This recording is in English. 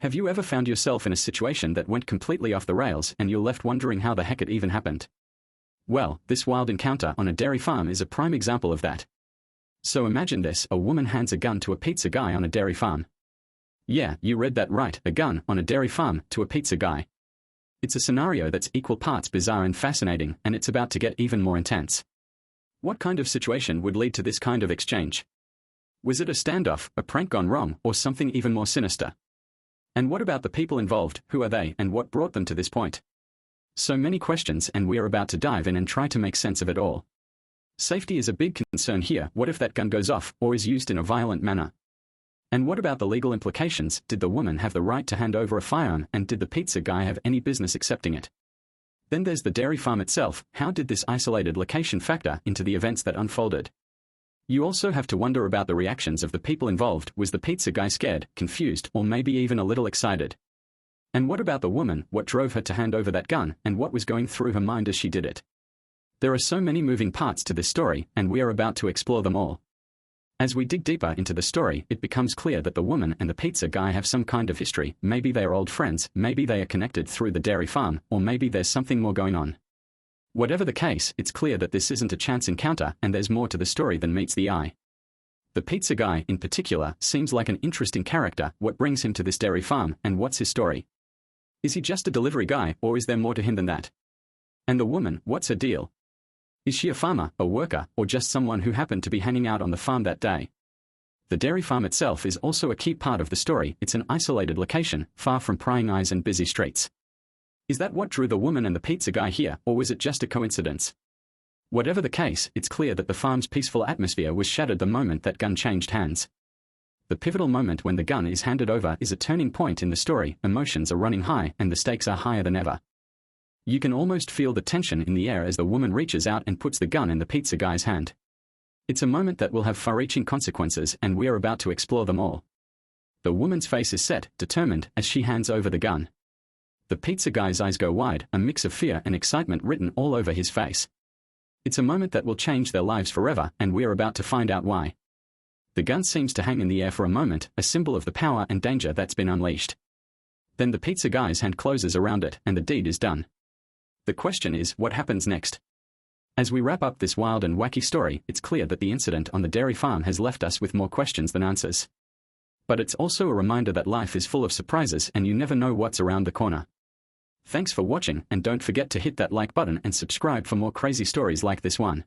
Have you ever found yourself in a situation that went completely off the rails and you're left wondering how the heck it even happened? Well, this wild encounter on a dairy farm is a prime example of that. So imagine this: a woman hands a gun to a pizza guy on a dairy farm. Yeah, you read that right, a gun on a dairy farm to a pizza guy. It's a scenario that's equal parts bizarre and fascinating, and it's about to get even more intense. What kind of situation would lead to this kind of exchange? Was it a standoff, a prank gone wrong, or something even more sinister? And what about the people involved? Who are they, and what brought them to this point? So many questions, and we're about to dive in and try to make sense of it all. Safety is a big concern here. What if that gun goes off, or is used in a violent manner? And what about the legal implications? Did the woman have the right to hand over a firearm, and did the pizza guy have any business accepting it? Then there's the dairy farm itself. How did this isolated location factor into the events that unfolded? You also have to wonder about the reactions of the people involved. Was the pizza guy scared, confused, or maybe even a little excited? And what about the woman? What drove her to hand over that gun, and what was going through her mind as she did it? There are so many moving parts to this story, and we are about to explore them all. As we dig deeper into the story, it becomes clear that the woman and the pizza guy have some kind of history. Maybe they are old friends, maybe they are connected through the dairy farm, or maybe there's something more going on. Whatever the case, it's clear that this isn't a chance encounter, and there's more to the story than meets the eye. The pizza guy, in particular, seems like an interesting character. What brings him to this dairy farm, and what's his story? Is he just a delivery guy, or is there more to him than that? And the woman, what's her deal? Is she a farmer, a worker, or just someone who happened to be hanging out on the farm that day? The dairy farm itself is also a key part of the story. It's an isolated location, far from prying eyes and busy streets. Is that what drew the woman and the pizza guy here, or was it just a coincidence? Whatever the case, it's clear that the farm's peaceful atmosphere was shattered the moment that gun changed hands. The pivotal moment when the gun is handed over is a turning point in the story. Emotions are running high, and the stakes are higher than ever. You can almost feel the tension in the air as the woman reaches out and puts the gun in the pizza guy's hand. It's a moment that will have far-reaching consequences, and we're about to explore them all. The woman's face is set, determined, as she hands over the gun. The pizza guy's eyes go wide, a mix of fear and excitement written all over his face. It's a moment that will change their lives forever, and we're about to find out why. The gun seems to hang in the air for a moment, a symbol of the power and danger that's been unleashed. Then the pizza guy's hand closes around it, and the deed is done. The question is, what happens next? As we wrap up this wild and wacky story, it's clear that the incident on the dairy farm has left us with more questions than answers. But it's also a reminder that life is full of surprises, and you never know what's around the corner. Thanks for watching, and don't forget to hit that like button and subscribe for more crazy stories like this one.